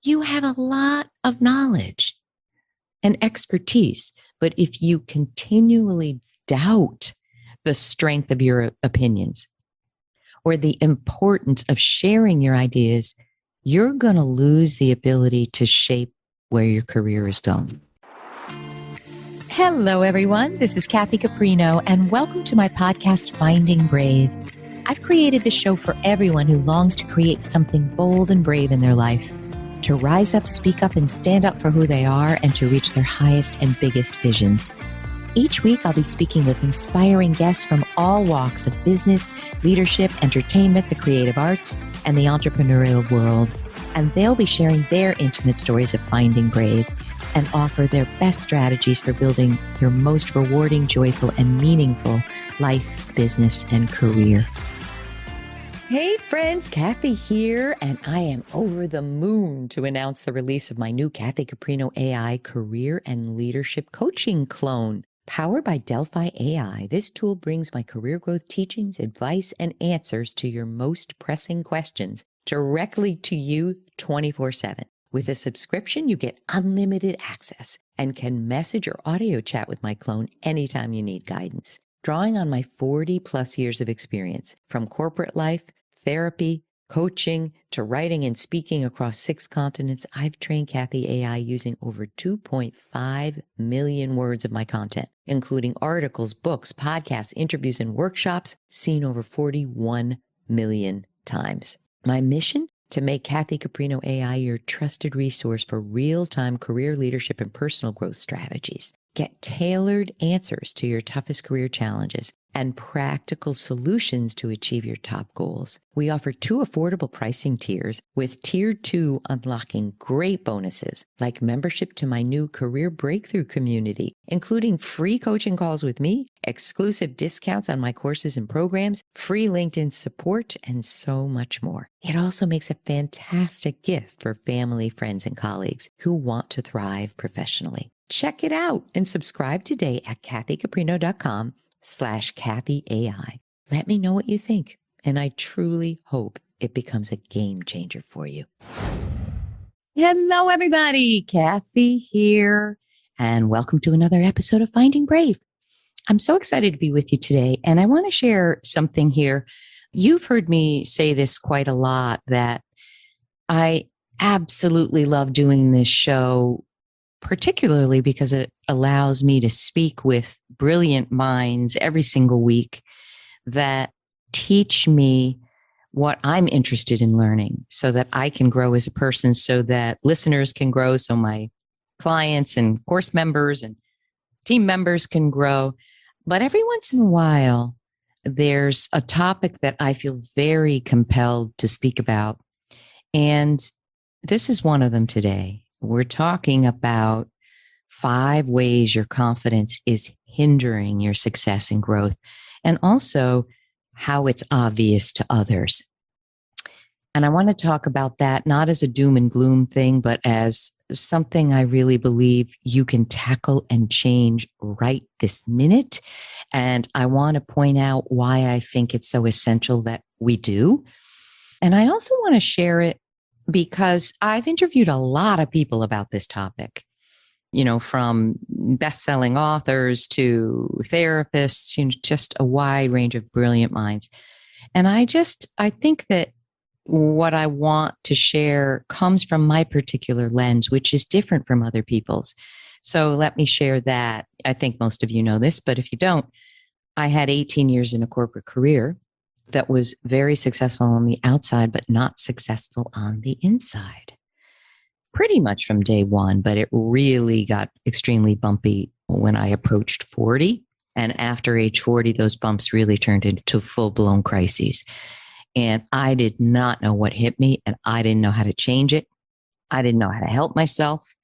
you have a lot of knowledge and expertise. But if you continually doubt the strength of your opinions or the importance of sharing your ideas, you're going to lose the ability to shape where your career is going. Hello, everyone. This is Kathy Caprino, and welcome to my podcast, Finding Brave. I've created this show for everyone who longs to create something bold and brave in their life, to rise up, speak up, and stand up for who they are, and to reach their highest and biggest visions. Each week, I'll be speaking with inspiring guests from all walks of business, leadership, entertainment, the creative arts, and the entrepreneurial world. And they'll be sharing their intimate stories of finding brave and offer their best strategies for building your most rewarding, joyful, and meaningful life, business, and career. Hey friends, Kathy here, and I am over the moon to announce the release of my new Kathy Caprino AI career and leadership coaching clone. Powered by Delphi AI, this tool brings my career growth teachings, advice, and answers to your most pressing questions directly to you 24/7. With a subscription, you get unlimited access and can message or audio chat with my clone anytime you need guidance. Drawing on my 40 plus years of experience from corporate life, therapy, coaching, to writing and speaking across 6 continents, I've trained Kathy AI using over 2.5 million words of my content, including articles, books, podcasts, interviews, and workshops seen over 41 million times. My mission? To make Kathy Caprino AI your trusted resource for real-time career leadership and personal growth strategies. Get tailored answers to your toughest career challenges and practical solutions to achieve your top goals. We offer 2 affordable pricing tiers, with Tier 2 unlocking great bonuses like membership to my new Career Breakthrough community, including free coaching calls with me, exclusive discounts on my courses and programs, free LinkedIn support, and so much more. It also makes a fantastic gift for family, friends, and colleagues who want to thrive professionally. Check it out and subscribe today at kathycaprino.com/KathyAI. Let me know what you think, and I truly hope it becomes a game changer for you. Hello, everybody. Kathy here, and welcome to another episode of Finding Brave. I'm so excited to be with you today, and I want to share something here. You've heard me say this quite a lot, that I absolutely love doing this show, particularly because it allows me to speak with brilliant minds every single week that teach me what I'm interested in learning so that I can grow as a person, so that listeners can grow, so my clients and course members and team members can grow. But every once in a while, there's a topic that I feel very compelled to speak about. And this is one of them today. We're talking about 5 ways your confidence is hindering your success and growth, and also how it's obvious to others. And I want to talk about that not as a doom and gloom thing, but as something I really believe you can tackle and change right this minute. And I want to point out why I think it's so essential that we do. And I also want to share it because I've interviewed a lot of people about this topic, from best-selling authors to therapists, just a wide range of brilliant minds. And I think that what I want to share comes from my particular lens, which is different from other people's. So let me share that. I think most of you know this, but if you don't, I had 18 years in a corporate career that was very successful on the outside, but not successful on the inside. Pretty much from day one, but it really got extremely bumpy when I approached 40. And after age 40, those bumps really turned into full-blown crises. And I did not know what hit me, and I didn't know how to change it. I didn't know how to help myself.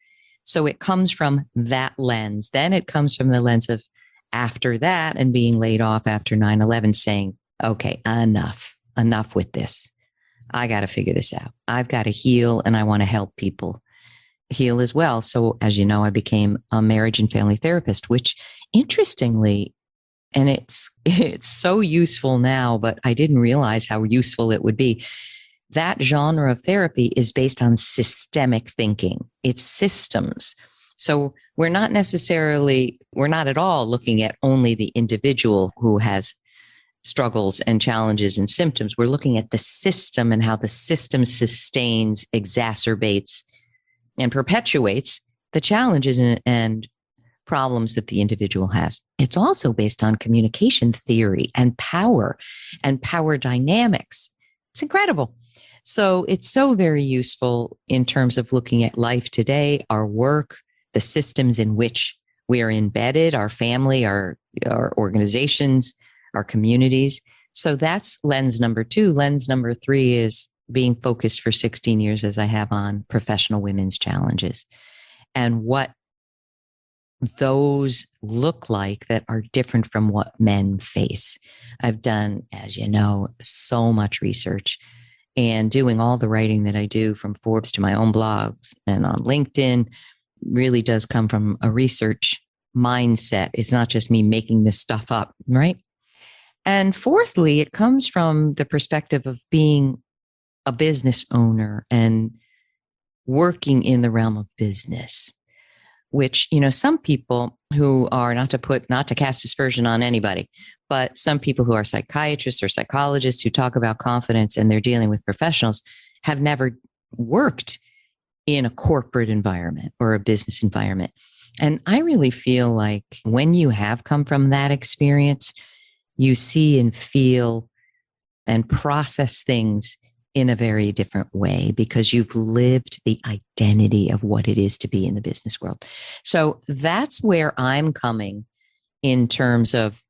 So it comes from that lens. Then it comes from the lens of after that and being laid off after 9/11, saying, okay, enough with this. I got to figure this out. I've got to heal, and I want to help people heal as well. So as you know, I became a marriage and family therapist, which interestingly, and it's so useful now, but I didn't realize how useful it would be. that genre of therapy is based on systemic thinking. It's systems. So we're not at all looking at only the individual who has struggles and challenges and symptoms. We're looking at the system and how the system sustains, exacerbates, and perpetuates the challenges and problems that the individual has. It's also based on communication theory and power dynamics. It's incredible. So it's so very useful in terms of looking at life today, our work, the systems in which we are embedded, our family, our organizations, our communities. So that's lens number 2. Lens number 3 is being focused for 16 years, as I have, on professional women's challenges and what those look like that are different from what men face. I've done, as you know, so much research, and doing all the writing that I do from Forbes to my own blogs and on LinkedIn really does come from a research mindset. It's not just me making this stuff up, right? And fourthly, it comes from the perspective of being a business owner and working in the realm of business, which, some people who are, not to cast aspersion on anybody, but some people who are psychiatrists or psychologists who talk about confidence and they're dealing with professionals have never worked in a corporate environment or a business environment. And I really feel like when you have come from that experience, you see and feel and process things in a very different way because you've lived the identity of what it is to be in the business world. So that's where I'm coming in terms of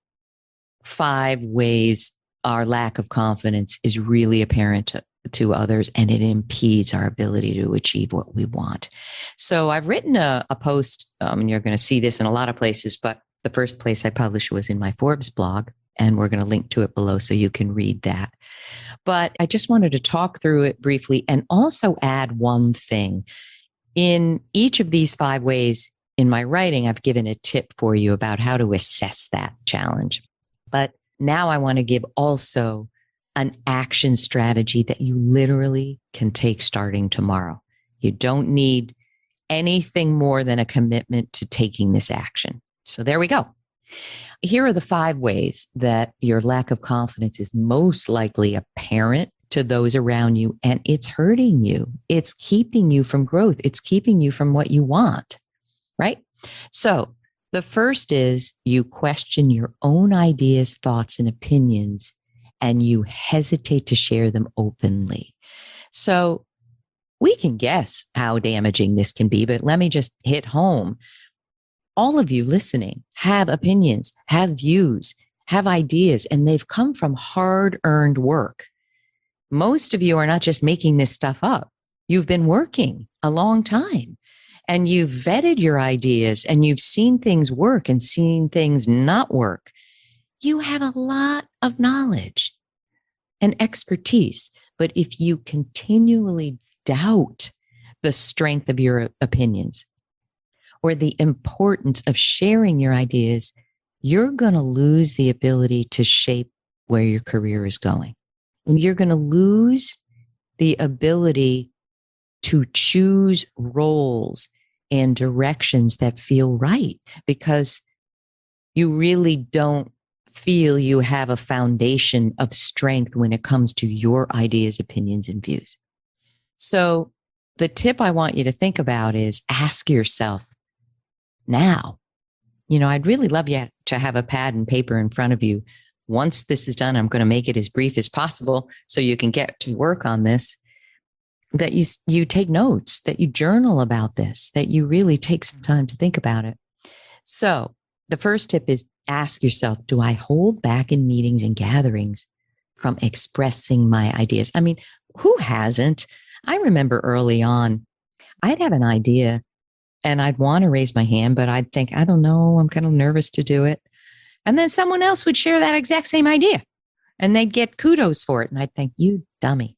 5 ways our lack of confidence is really apparent to others, and it impedes our ability to achieve what we want. So I've written a post, and you're going to see this in a lot of places, but the first place I published was in my Forbes blog, and we're going to link to it below so you can read that. But I just wanted to talk through it briefly and also add one thing. In each of these 5 ways in my writing, I've given a tip for you about how to assess that challenge. But now I want to give also an action strategy that you literally can take starting tomorrow. You don't need anything more than a commitment to taking this action. So there we go. Here are the 5 ways that your lack of confidence is most likely apparent to those around you, and it's hurting you. It's keeping you from growth. It's keeping you from what you want, right? So the first is you question your own ideas, thoughts, and opinions, and you hesitate to share them openly. So we can guess how damaging this can be, but let me just hit home. All of you listening have opinions, have views, have ideas, and they've come from hard-earned work. Most of you are not just making this stuff up. You've been working a long time, and you've vetted your ideas, and you've seen things work and seen things not work. You have a lot of knowledge and expertise, but if you continually doubt the strength of your opinions, or the importance of sharing your ideas, you're going to lose the ability to shape where your career is going. And you're going to lose the ability to choose roles and directions that feel right because you really don't feel you have a foundation of strength when it comes to your ideas, opinions, and views. So the tip I want you to think about is ask yourself, now, I'd really love you to have a pad and paper in front of you. Once this is done, I'm going to make it as brief as possible so you can get to work on this, that you take notes, that you journal about this, that you really take some time to think about it. So the first tip is ask yourself, do I hold back in meetings and gatherings from expressing my ideas? I mean, who hasn't? I remember early on, I'd have an idea and I'd want to raise my hand, but I'd think, I don't know, I'm kind of nervous to do it. And then someone else would share that exact same idea and they'd get kudos for it. And I'd think, you dummy.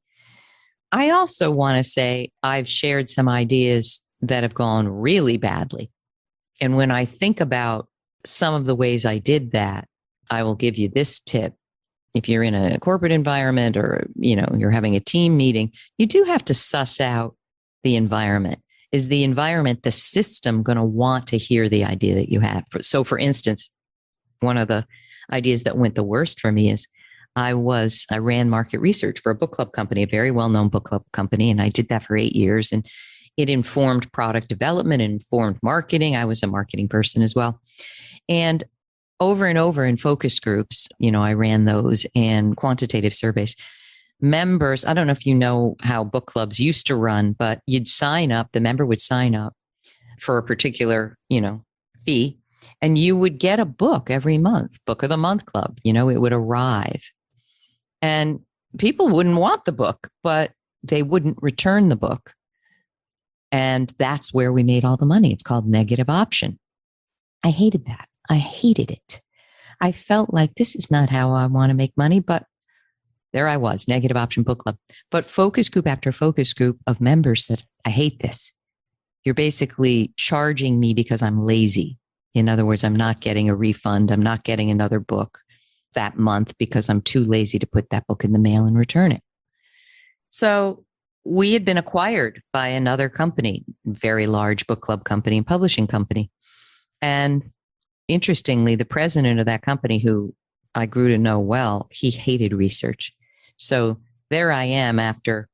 I also want to say I've shared some ideas that have gone really badly. And when I think about some of the ways I did that, I will give you this tip. if you're in a corporate environment or, you're having a team meeting, you do have to suss out the environment. Is the environment, the system, going to want to hear the idea that you have? So for instance, one of the ideas that went the worst for me is I ran market research for a book club company, a very well-known book club company. And I did that for 8 years, and it informed product development, informed marketing. I was a marketing person as well. And over and over in focus groups, I ran those and quantitative surveys. Members, I don't know if you know how book clubs used to run, but the member would sign up for a particular, fee, and you would get a book every month, book of the month club, it would arrive. And people wouldn't want the book, but they wouldn't return the book. And that's where we made all the money. It's called negative option. I hated that. I hated it. I felt like this is not how I want to make money, but there I was, negative option book club. But focus group after focus group of members said, I hate this. You're basically charging me because I'm lazy. In other words, I'm not getting a refund. I'm not getting another book that month because I'm too lazy to put that book in the mail and return it. So we had been acquired by another company, very large book club company and publishing company. And interestingly, the president of that company, who I grew to know well, he hated research. So there I am after,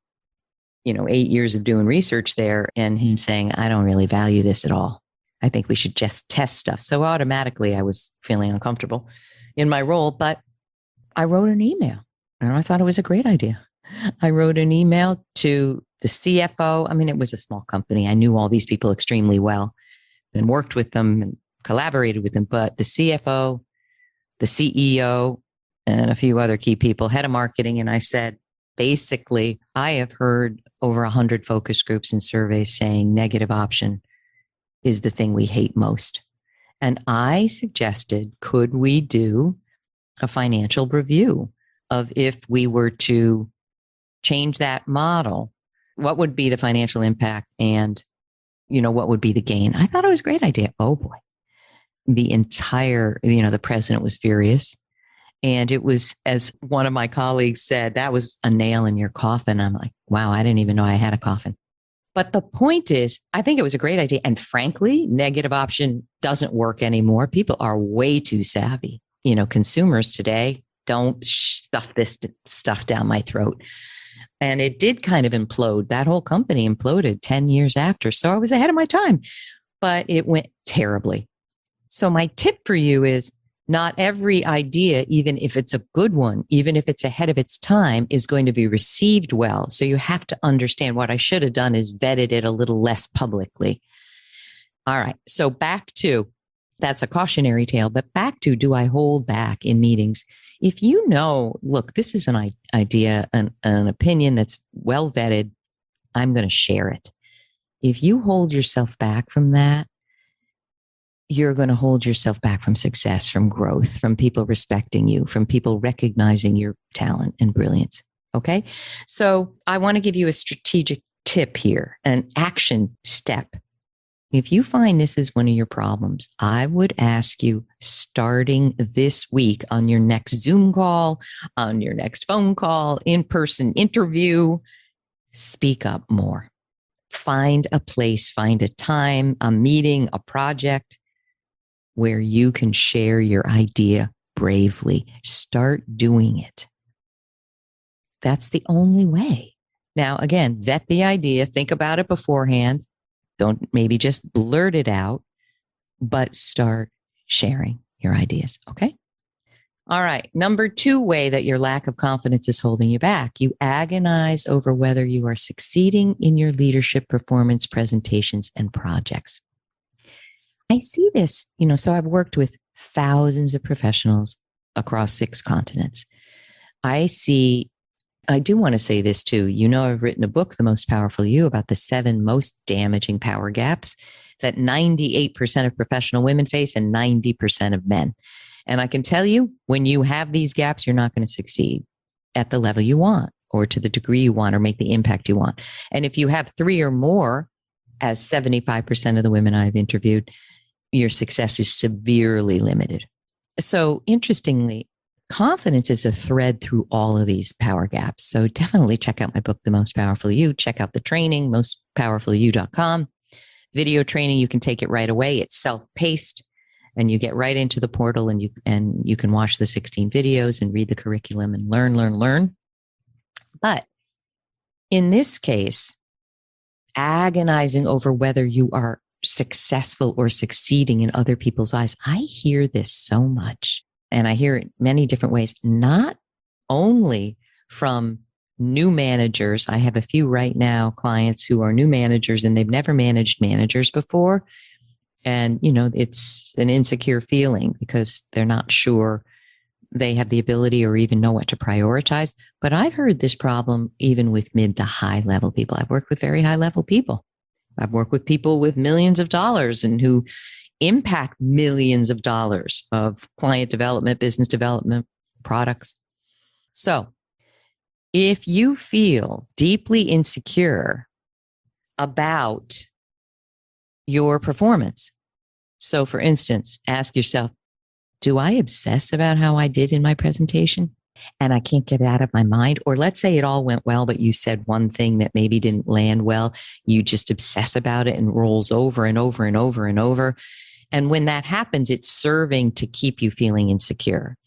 8 years of doing research there, and him saying, I don't really value this at all. I think we should just test stuff. So automatically I was feeling uncomfortable in my role, but I wrote an email and I thought it was a great idea. I wrote an email to the CFO. I mean, it was a small company. I knew all these people extremely well and worked with them and collaborated with them, but the CFO, the CEO, and a few other key people, head of marketing. And I said, basically, I have heard over 100 focus groups and surveys saying negative option is the thing we hate most. And I suggested, could we do a financial review of if we were to change that model, what would be the financial impact and, what would be the gain? I thought it was a great idea. Oh boy. The president was furious. And it was, as one of my colleagues said, that was a nail in your coffin. I'm like, wow, I didn't even know I had a coffin. But the point is, I think it was a great idea. And frankly, negative option doesn't work anymore. People are way too savvy. Consumers today don't stuff this stuff down my throat. And it did kind of implode. That whole company imploded 10 years after. So I was ahead of my time, but it went terribly. So my tip for you is, not every idea, even if it's a good one, even if it's ahead of its time, is going to be received well. So you have to understand, what I should have done is vetted it a little less publicly. All right. So back to, that's a cautionary tale, but back to, do I hold back in meetings? If look, this is an idea, an opinion that's well vetted, I'm going to share it. If you hold yourself back from that, you're going to hold yourself back from success, from growth, from people respecting you, from people recognizing your talent and brilliance. Okay. So I want to give you a strategic tip here, an action step. If you find this is one of your problems, I would ask you, starting this week, on your next Zoom call, on your next phone call, in-person interview, speak up more. Find a place, find a time, a meeting, a project where you can share your idea bravely. Start doing it. That's the only way. Now, again, vet the idea, think about it beforehand. Don't maybe just blurt it out, but start sharing your ideas. Okay. All right. Number 2 way that your lack of confidence is holding you back. You agonize over whether you are succeeding in your leadership, performance, presentations, and projects. I see this, so I've worked with thousands of professionals across 6 continents. I do want to say this too. I've written a book, The Most Powerful You, about the 7 most damaging power gaps that 98% of professional women face and 90% of men. And I can tell you, when you have these gaps, you're not going to succeed at the level you want, or to the degree you want, or make the impact you want. And if you have 3 or more, as 75% of the women I've interviewed, your success is severely limited. So interestingly, confidence is a thread through all of these power gaps. So definitely check out my book, The Most Powerful You. Check out the training, mostpowerfulyou.com. Video training, you can take it right away. It's self-paced and you get right into the portal and you can watch the 16 videos and read the curriculum and learn. But in this case, agonizing over whether you are successful or succeeding in other people's eyes. I hear this so much, and I hear it many different ways, not only from new managers. I have a few right now, clients who are new managers and they've never managed managers before. And, it's an insecure feeling because they're not sure they have the ability or even know what to prioritize. But I've heard this problem even with mid to high level people. I've worked with very high level people. I've worked with people with millions of dollars and who impact millions of dollars of client development, business development, products. So if you feel deeply insecure about your performance, so for instance, ask yourself, do I obsess about how I did in my presentation and I can't get it out of my mind? Or let's say it all went well, but you said one thing that maybe didn't land well. You just obsess about it and rolls over and over and over and over. And when that happens, it's serving to keep you feeling insecure.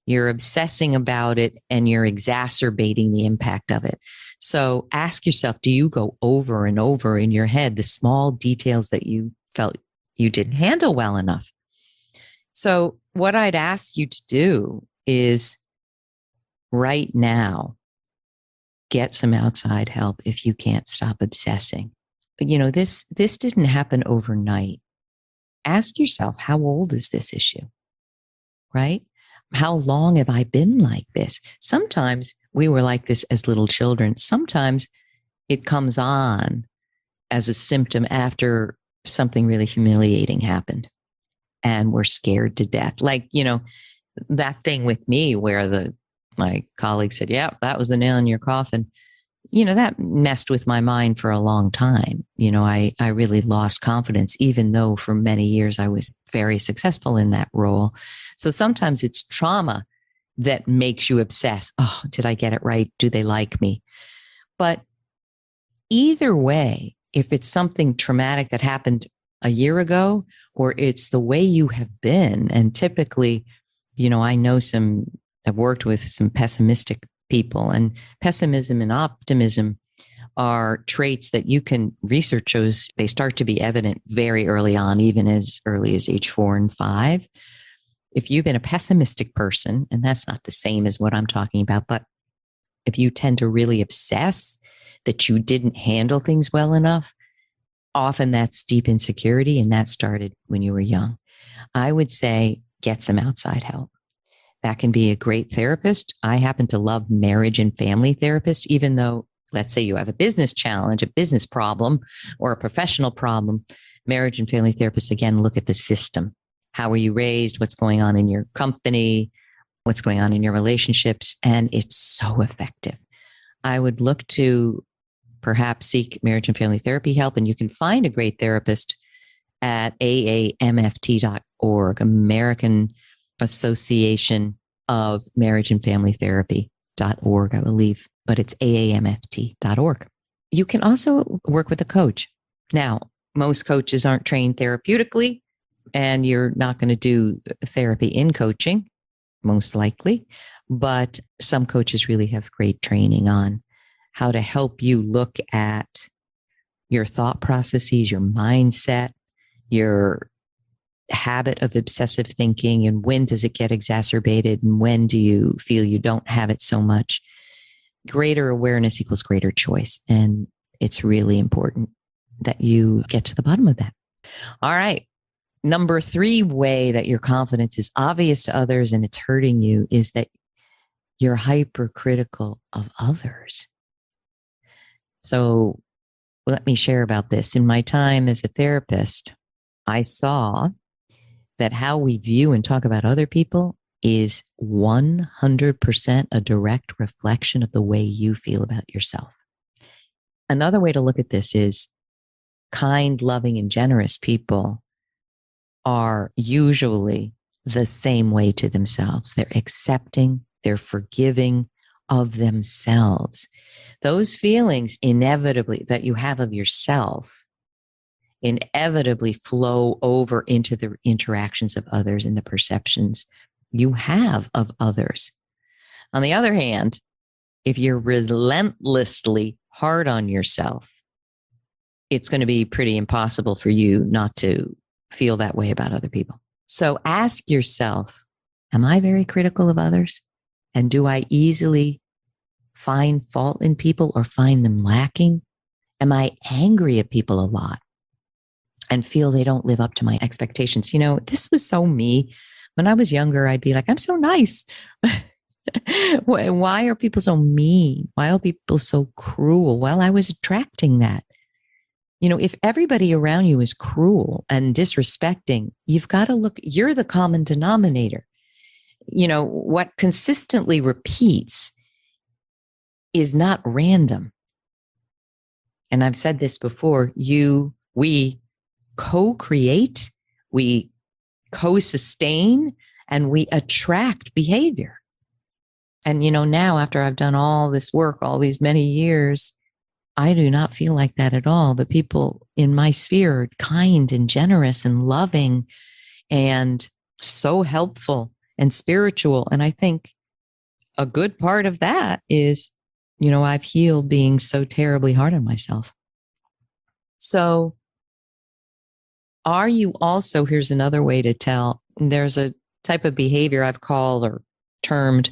You're obsessing about it and you're exacerbating the impact of it. So ask yourself, do you go over and over in your head the small details that you felt you didn't handle well enough? So what I'd ask you to do is right now, get some outside help if you can't stop obsessing. But this didn't happen overnight. Ask yourself, how old is this issue? Right? How long have I been like this? Sometimes we were like this as little children. Sometimes it comes on as a symptom after something really humiliating happened and we're scared to death. Like, that thing with me where my colleague said, yeah, that was the nail in your coffin. That messed with my mind for a long time. I really lost confidence, even though for many years I was very successful in that role. So sometimes it's trauma that makes you obsess. Oh, did I get it right? Do they like me? But either way, if it's something traumatic that happened a year ago, or it's the way you have been, and typically, I've worked with some pessimistic people, and pessimism and optimism are traits that research shows they start to be evident very early on, even as early as age 4 and 5. If you've been a pessimistic person, and that's not the same as what I'm talking about, but if you tend to really obsess that you didn't handle things well enough, often that's deep insecurity, and that started when you were young. I would say get some outside help. That can be a great therapist. I happen to love marriage and family therapists, even though, let's say you have a business challenge, a business problem, or a professional problem. Marriage and family therapists, again, look at the system. How were you raised? What's going on in your company? What's going on in your relationships? And it's so effective. I would look to perhaps seek marriage and family therapy help, and you can find a great therapist at aamft.org, American Association of Marriage and Family Therapy.org, I believe, but it's aamft.org. You can also work with a coach. Now, most coaches aren't trained therapeutically, and you're not going to do therapy in coaching, most likely, but some coaches really have great training on how to help you look at your thought processes, your mindset, your habit of obsessive thinking, and when does it get exacerbated and when do you feel you don't have it so much. Greater awareness equals greater choice. And it's really important that you get to the bottom of that. All right. Number 3 way that your confidence is obvious to others and it's hurting you is that you're hypercritical of others. So let me share about this. In my time as a therapist, I saw that how we view and talk about other people is 100% a direct reflection of the way you feel about yourself. Another way to look at this is kind, loving, and generous people are usually the same way to themselves. They're accepting, They're forgiving of themselves. Those feelings inevitably that you have of yourself inevitably flow over into the interactions of others and the perceptions you have of others. On the other hand, if you're relentlessly hard on yourself, it's going to be pretty impossible for you not to feel that way about other people. So ask yourself, am I very critical of others? And do I easily find fault in people or find them lacking? Am I angry at people a lot and feel they don't live up to my expectations? You know, this was so me. When I was younger, I'd be like, I'm so nice. Why are people so mean? Why are people so cruel? Well, I was attracting that. You know, if everybody around you is cruel and disrespecting, you've got to look, you're the common denominator. You know, what consistently repeats is not random. And I've said this before, we co-create, we co-sustain, and we attract behavior. And, you know, now after I've done all this work, all these many years, I do not feel like that at all. The people in my sphere are kind and generous and loving and so helpful and spiritual. And I think a good part of that is, you know, I've healed being so terribly hard on myself. So are you also, here's another way to tell, there's a type of behavior I've called or termed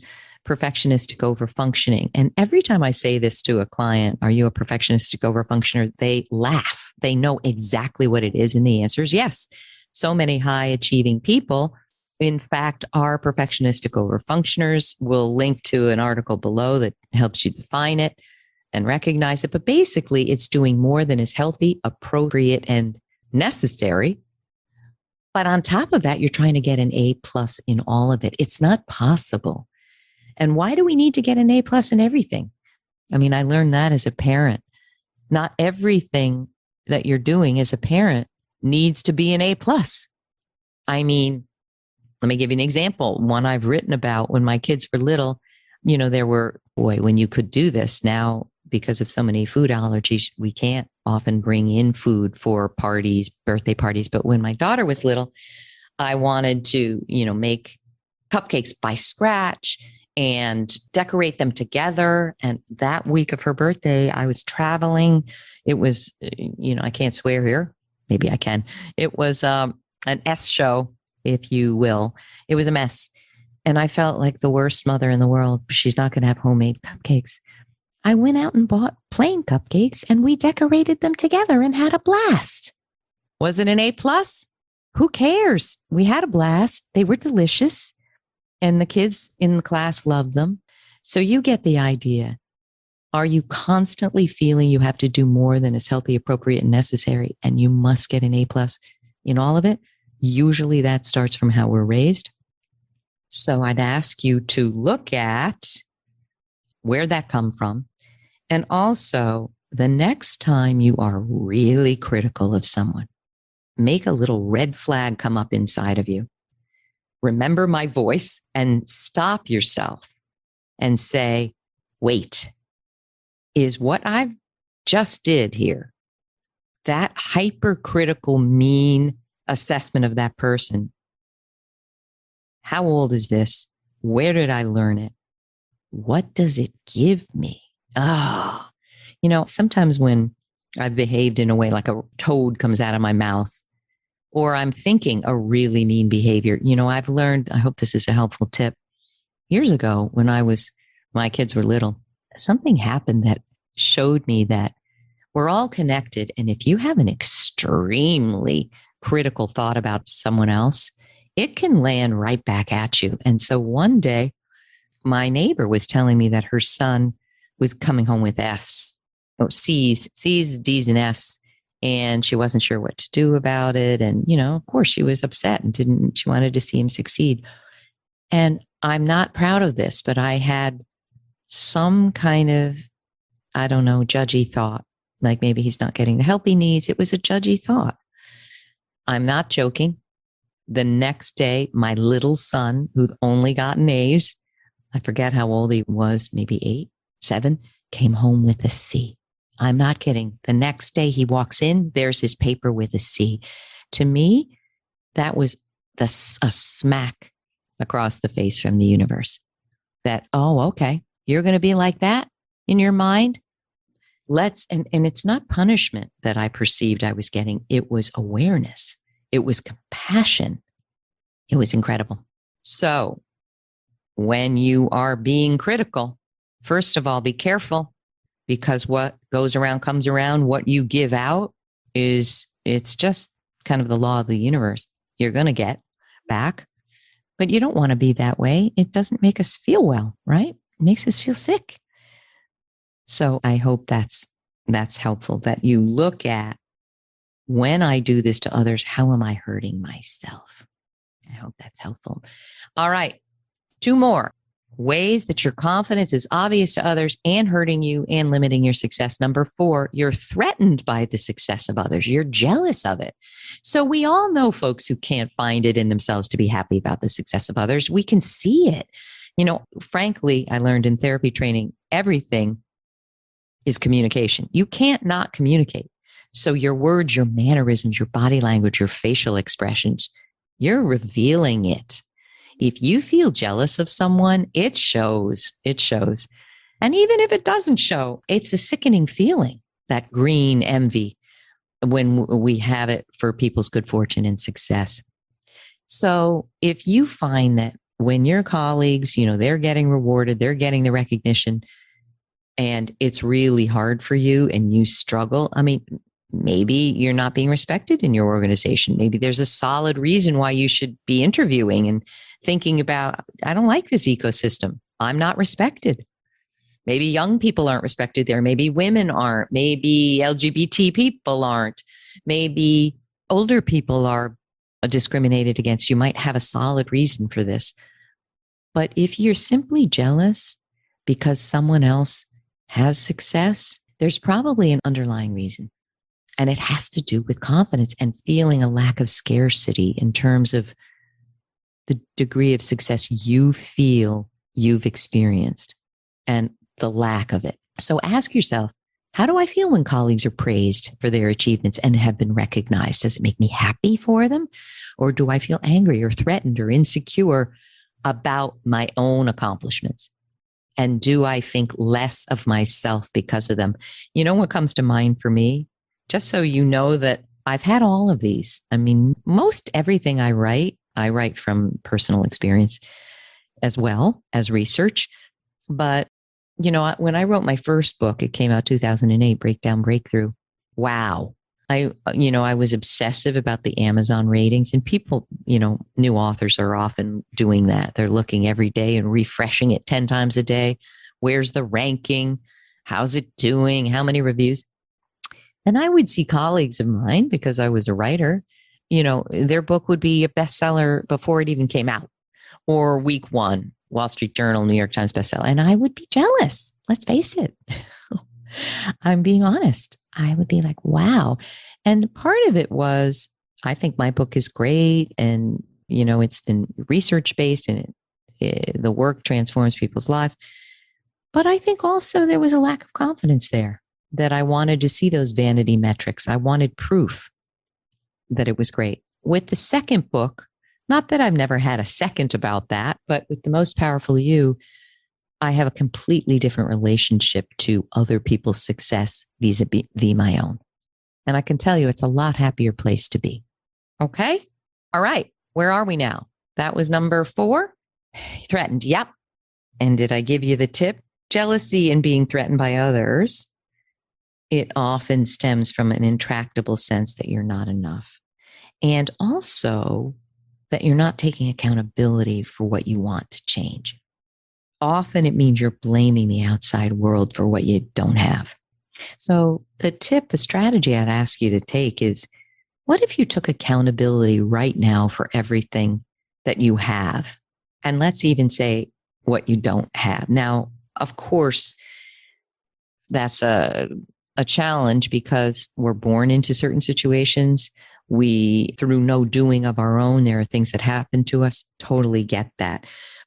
perfectionistic overfunctioning. And every time I say this to a client, are you a perfectionistic overfunctioner? They laugh. They know exactly what it is. And the answer is yes. So many high achieving people, in fact, are perfectionistic overfunctioners. We'll link to an article below that helps you define it and recognize it. But basically, it's doing more than is healthy, appropriate, and necessary. But on top of that, you're trying to get an A+ in all of it. It's not possible. And why do we need to get an A+ in everything? I mean, I learned that as a parent. Not everything that you're doing as a parent needs to be an A+. I mean, let me give you an example. One I've written about when my kids were little, you know, there were, boy, when you could do this now, because of so many food allergies, we can't often bring in food for parties, birthday parties. But when my daughter was little, I wanted to, you know, make cupcakes by scratch and decorate them together. And that week of her birthday, I was traveling. It was, you know, I can't swear here. Maybe I can. It was an S show, if you will. It was a mess. And I felt like the worst mother in the world. She's not going to have homemade cupcakes. I went out and bought plain cupcakes and we decorated them together and had a blast. Was it an A+? Who cares? We had a blast. They were delicious. And the kids in the class loved them. So you get the idea. Are you constantly feeling you have to do more than is healthy, appropriate, and necessary, and you must get an A+ in all of it? Usually that starts from how we're raised. So I'd ask you to look at where'd that come from? And also, the next time you are really critical of someone, make a little red flag come up inside of you. Remember my voice and stop yourself and say, wait, is what I've just did here, that hypercritical, mean assessment of that person, how old is this? Where did I learn it? What does it give me? Oh, you know, sometimes when I've behaved in a way like a toad comes out of my mouth, or I'm thinking a really mean behavior, you know, I've learned, I hope this is a helpful tip. Years ago, when my kids were little, something happened that showed me that we're all connected. And if you have an extremely critical thought about someone else, it can land right back at you. And so one day, my neighbor was telling me that her son was coming home with F's, C's, D's, and F's. And she wasn't sure what to do about it. And, you know, of course, she was upset and she wanted to see him succeed. And I'm not proud of this, but I had some kind of, I don't know, judgy thought, like maybe he's not getting the help he needs. It was a judgy thought. I'm not joking. The next day, my little son, who'd only gotten A's, I forget how old he was, maybe 8, 7, came home with a C. I'm not kidding. The next day he walks in, there's his paper with a C. To me, that was a smack across the face from the universe that, oh, okay, you're going to be like that in your mind. And it's not punishment that I perceived I was getting. It was awareness. It was compassion. It was incredible. So when you are being critical, first of all, be careful, because what goes around comes around. What you give out it's just kind of the law of the universe. You're going to get back, but you don't want to be that way. It doesn't make us feel well, right? It makes us feel sick. So I hope that's helpful, that you look at, when I do this to others, how am I hurting myself? I hope that's helpful. All right. 2 more ways that your confidence is obvious to others and hurting you and limiting your success. Number 4, you're threatened by the success of others. You're jealous of it. So we all know folks who can't find it in themselves to be happy about the success of others. We can see it. Frankly, I learned in therapy training, everything is communication. You can't not communicate. So your words, your mannerisms, your body language, your facial expressions, you're revealing it. If you feel jealous of someone, it shows. It shows. And even if it doesn't show, it's a sickening feeling, that green envy, when we have it for people's good fortune and success. So if you find that when your colleagues, they're getting rewarded, they're getting the recognition, and it's really hard for you and you struggle, maybe you're not being respected in your organization. Maybe there's a solid reason why you should be interviewing and thinking about, I don't like this ecosystem. I'm not respected. Maybe young people aren't respected there. Maybe women aren't. Maybe LGBT people aren't. Maybe older people are discriminated against. You might have a solid reason for this. But if you're simply jealous because someone else has success, there's probably an underlying reason. And it has to do with confidence and feeling a lack of scarcity in terms of the degree of success you feel you've experienced and the lack of it. So ask yourself, how do I feel when colleagues are praised for their achievements and have been recognized? Does it make me happy for them? Or do I feel angry or threatened or insecure about my own accomplishments? And do I think less of myself because of them? What comes to mind for me? Just so you know that I've had all of these. Most everything I write from personal experience as well as research. But, when I wrote my first book, it came out 2008, Breakdown Breakthrough. Wow. I was obsessive about the Amazon ratings, and people, new authors are often doing that. They're looking every day and refreshing it 10 times a day. Where's the ranking? How's it doing? How many reviews? And I would see colleagues of mine, because I was a writer, their book would be a bestseller before it even came out, or week 1, Wall Street Journal, New York Times bestseller. And I would be jealous. Let's face it. I'm being honest. I would be like, wow. And part of it was, I think my book is great. And, it's been research-based, and the work transforms people's lives. But I think also there was a lack of confidence there, that I wanted to see those vanity metrics. I wanted proof that it was great. With the second book, not that I've never had a second about that, but with The Most Powerful You, I have a completely different relationship to other people's success vis-a-vis my own. And I can tell you, it's a lot happier place to be. Okay. All right. Where are we now? That was number 4. Threatened. Yep. And did I give you the tip? Jealousy and being threatened by others, it often stems from an intractable sense that you're not enough. And also that you're not taking accountability for what you want to change. Often it means you're blaming the outside world for what you don't have. So the strategy I'd ask you to take is, what if you took accountability right now for everything that you have? And let's even say what you don't have. Now, of course, that's a challenge, because we're born into certain situations. We, through no doing of our own, there are things that happen to us. Totally get that.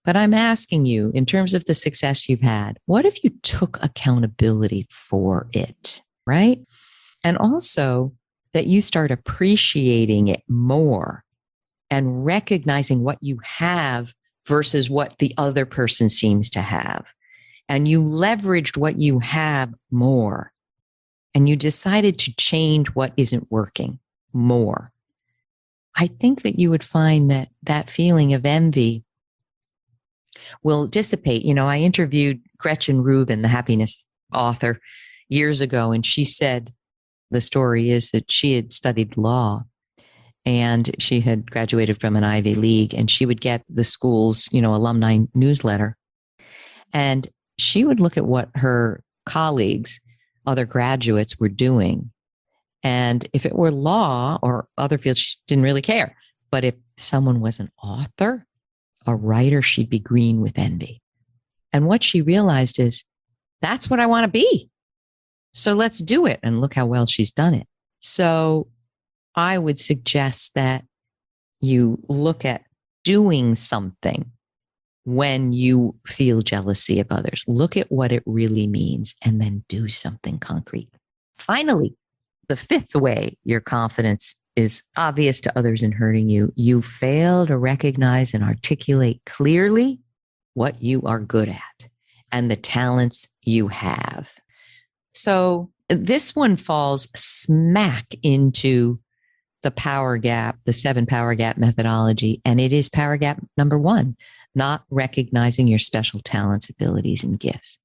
But I'm asking you, in terms of the success you've had, what if you took accountability for it, right? And also that you start appreciating it more and recognizing what you have versus what the other person seems to have. And you leveraged what you have more. And you decided to change what isn't working more. I think that you would find that that feeling of envy will dissipate. I interviewed Gretchen Rubin, the happiness author, years ago, and she said the story is that she had studied law and she had graduated from an Ivy League, and she would get the school's, alumni newsletter. And she would look at what her colleagues, other graduates, were doing. And if it were law or other fields, she didn't really care. But if someone was an author, a writer, she'd be green with envy. And what she realized is, that's what I want to be. So let's do it. And look how well she's done it. So I would suggest that you look at doing something when you feel jealousy of others. Look at what it really means and then do something concrete. Finally, the fifth way your confidence is obvious to others and hurting you, you fail to recognize and articulate clearly what you are good at and the talents you have. So this one falls smack into the power gap, the 7 power gap methodology. And it is power gap number 1, not recognizing your special talents, abilities, and gifts.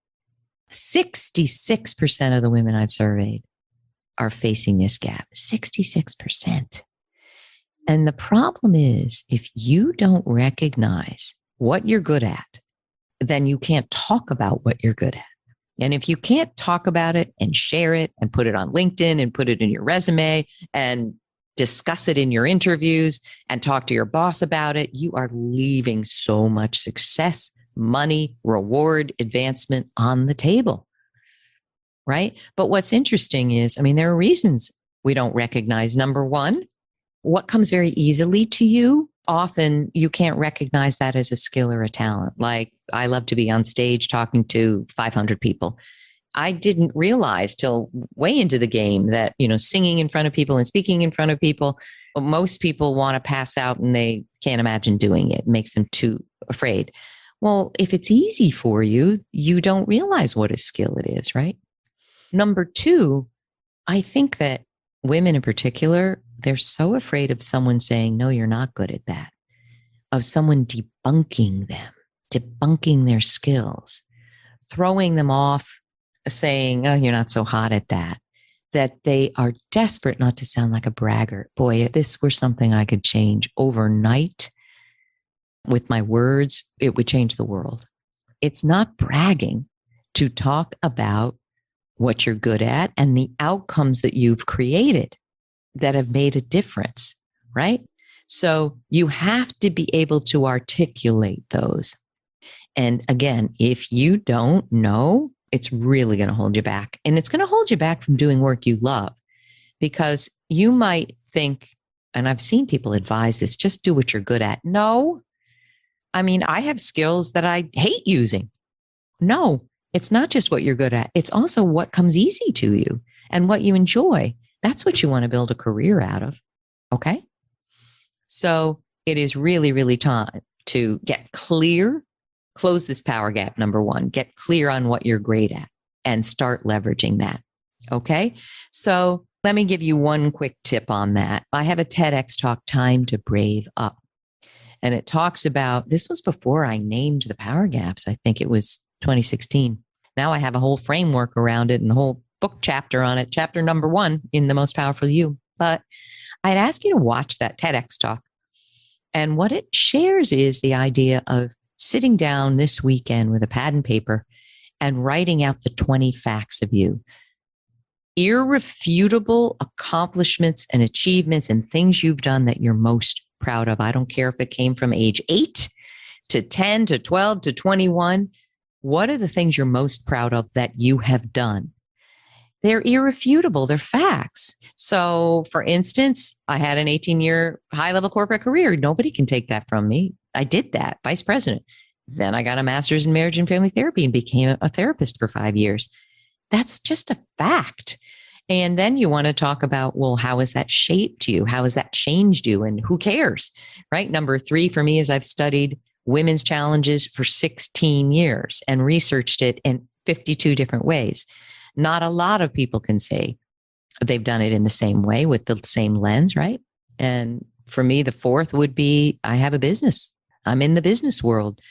66% of the women I've surveyed are facing this gap, 66%. And the problem is, if you don't recognize what you're good at, then you can't talk about what you're good at. And if you can't talk about it and share it and put it on LinkedIn and put it in your resume and discuss it in your interviews and talk to your boss about it, you are leaving so much success, money, reward, advancement on the table. Right? But what's interesting is, there are reasons we don't recognize. Number 1, what comes very easily to you, often you can't recognize that as a skill or a talent. Like, I love to be on stage talking to 500 people. I didn't realize till way into the game that, singing in front of people and speaking in front of people, most people want to pass out and they can't imagine doing it. It makes them too afraid. Well, if it's easy for you, you don't realize what a skill it is, right? Number 2, I think that women in particular, they're so afraid of someone saying, no, you're not good at that, of someone debunking them, debunking their skills, throwing them off, saying, oh, you're not so hot at that, that they are desperate not to sound like a braggart. Boy, if this were something I could change overnight with my words, it would change the world. It's not bragging to talk about what you're good at and the outcomes that you've created that have made a difference, right? So you have to be able to articulate those. And again, if you don't know, it's really going to hold you back. And it's going to hold you back from doing work you love, because you might think, and I've seen people advise this, just do what you're good at. No, I have skills that I hate using. No, it's not just what you're good at. It's also what comes easy to you and what you enjoy. That's what you want to build a career out of. Okay. So it is really, really time to get clear, close this power gap. Number 1, get clear on what you're great at and start leveraging that. Okay. So let me give you one quick tip on that. I have a TEDx talk, Time to Brave Up. And it talks about, this was before I named the power gaps. I think it was 2016. Now I have a whole framework around it and a whole book chapter on it, chapter number 1 in The Most Powerful You. But I'd ask you to watch that TEDx talk. And what it shares is the idea of sitting down this weekend with a pad and paper and writing out the 20 facts of you. Irrefutable accomplishments and achievements and things you've done that you're most proud of. I don't care if it came from age 8 to 10 to 12 to 21. What are the things you're most proud of that you have done? They're irrefutable. They're facts. So for instance, I had an 18-year high-level corporate career. Nobody can take that from me. I did that, vice president. Then I got a master's in marriage and family therapy and became a therapist for 5 years. That's just a fact. And then you want to talk about, well, how has that shaped you? How has that changed you? And who cares? Right. Number 3 for me is I've studied women's challenges for 16 years and researched it in 52 different ways. Not a lot of people can say they've done it in the same way with the same lens, right? And for me, the 4th would be I have a business. I'm in the business world.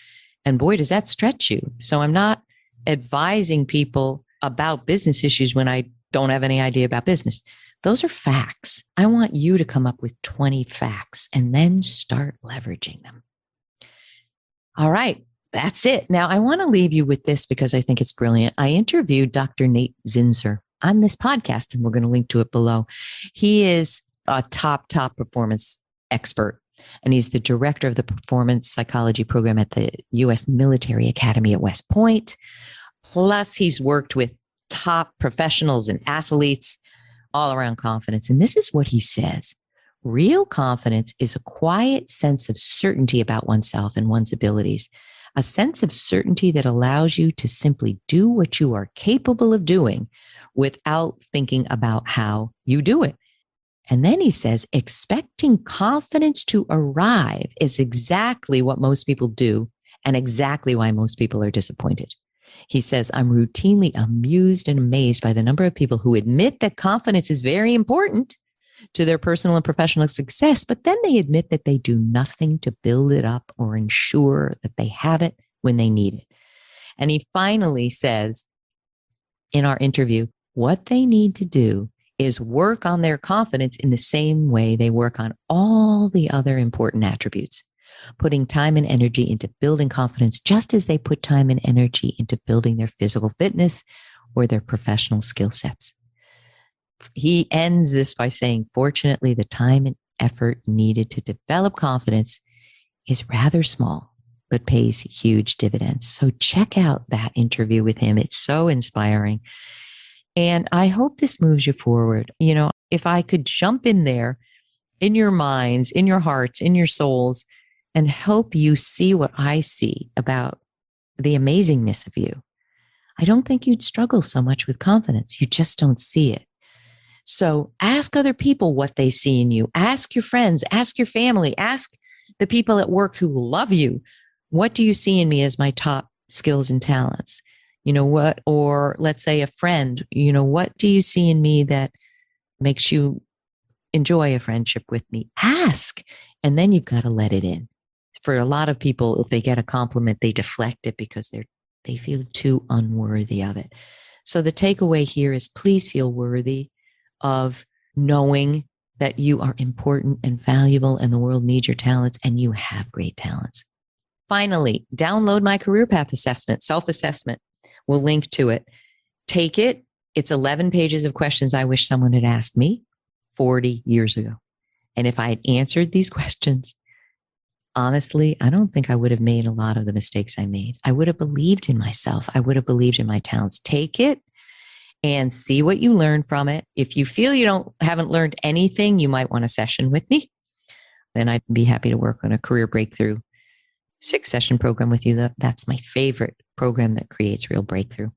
And boy, does that stretch you. So I'm not advising people about business issues when I don't have any idea about business. Those are facts. I want you to come up with 20 facts and then start leveraging them. All right, that's it. Now, I want to leave you with this because I think it's brilliant. I interviewed Dr. Nate Zinsser on this podcast, and we're going to link to it below. He is a top performance expert, and he's the director of the performance psychology program at the U.S. Military Academy at West Point. Plus, he's worked with top professionals and athletes all around confidence. And this is what he says. Real confidence is a quiet sense of certainty about oneself and one's abilities, a sense of certainty that allows you to simply do what you are capable of doing without thinking about how you do it. And then he says, expecting confidence to arrive is exactly what most people do and exactly why most people are disappointed. He says, I'm routinely amused and amazed by the number of people who admit that confidence is very important to their personal and professional success, but then they admit that they do nothing to build it up or ensure that they have it when they need it. And he finally says in our interview, what they need to do is work on their confidence in the same way they work on all the other important attributes, putting time and energy into building confidence just as they put time and energy into building their physical fitness or their professional skill sets. He ends this by saying, fortunately, the time and effort needed to develop confidence is rather small, but pays huge dividends. So check out that interview with him. It's so inspiring. And I hope this moves you forward. You know, if I could jump in there, in your minds, in your hearts, in your souls, and help you see what I see about the amazingness of you, I don't think you'd struggle so much with confidence. You just don't see it. So ask other people what they see in you. Ask your friends, ask your family, ask the people at work who love you. What do you see in me as my top skills and talents? You know what? Or let's say a friend, you know, what do you see in me that makes you enjoy a friendship with me? Ask. And then you've got to let it in. For a lot of people, if they get a compliment, they deflect it because they feel too unworthy of it. So the takeaway here is please feel worthy of knowing that you are important and valuable and the world needs your talents and you have great talents. Finally, download my career path assessment, self-assessment. We'll link to it. Take it. It's 11 pages of questions I wish someone had asked me 40 years ago. And if I had answered these questions, honestly, I don't think I would have made a lot of the mistakes I made. I would have believed in myself. I would have believed in my talents. Take it and see what you learn from it. If you feel you haven't learned anything, you might want a session with me. Then I'd be happy to work on a career breakthrough 6-session program with you. That's my favorite program that creates real breakthrough.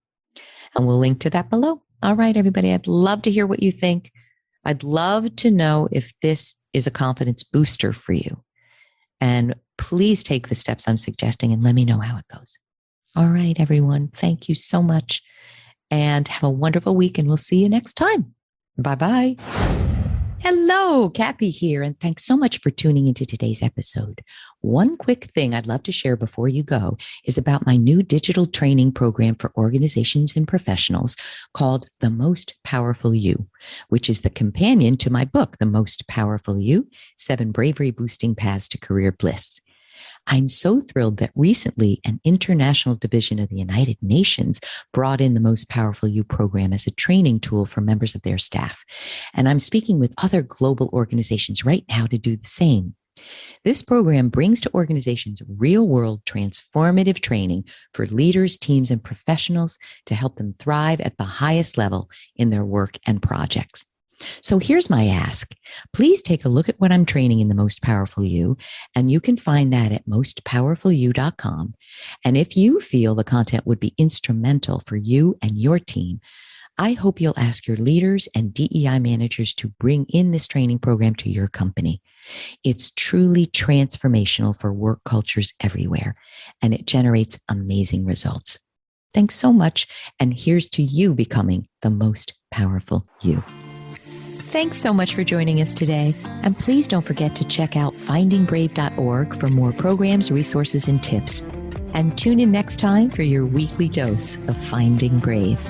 And we'll link to that below. All right, everybody, I'd love to hear what you think. I'd love to know if this is a confidence booster for you. And please take the steps I'm suggesting and let me know how it goes. All right, everyone. Thank you so much. And have a wonderful week, and we'll see you next time. Bye-bye. Hello, Kathy here, and thanks so much for tuning into today's episode. One quick thing I'd love to share before you go is about my new digital training program for organizations and professionals called The Most Powerful You, which is the companion to my book, The Most Powerful You, 7 Bravery Boosting Paths to Career Bliss. I'm so thrilled that recently an international division of the United Nations brought in the Most Powerful You program as a training tool for members of their staff. And I'm speaking with other global organizations right now to do the same. This program brings to organizations real-world transformative training for leaders, teams, and professionals to help them thrive at the highest level in their work and projects. So here's my ask. Please take a look at what I'm training in the Most Powerful You, and you can find that at mostpowerfulyou.com. And if you feel the content would be instrumental for you and your team, I hope you'll ask your leaders and DEI managers to bring in this training program to your company. It's truly transformational for work cultures everywhere, and it generates amazing results. Thanks so much, and here's to you becoming the most powerful you. Thanks so much for joining us today, and please don't forget to check out findingbrave.org for more programs, resources, and tips. And tune in next time for your weekly dose of Finding Brave.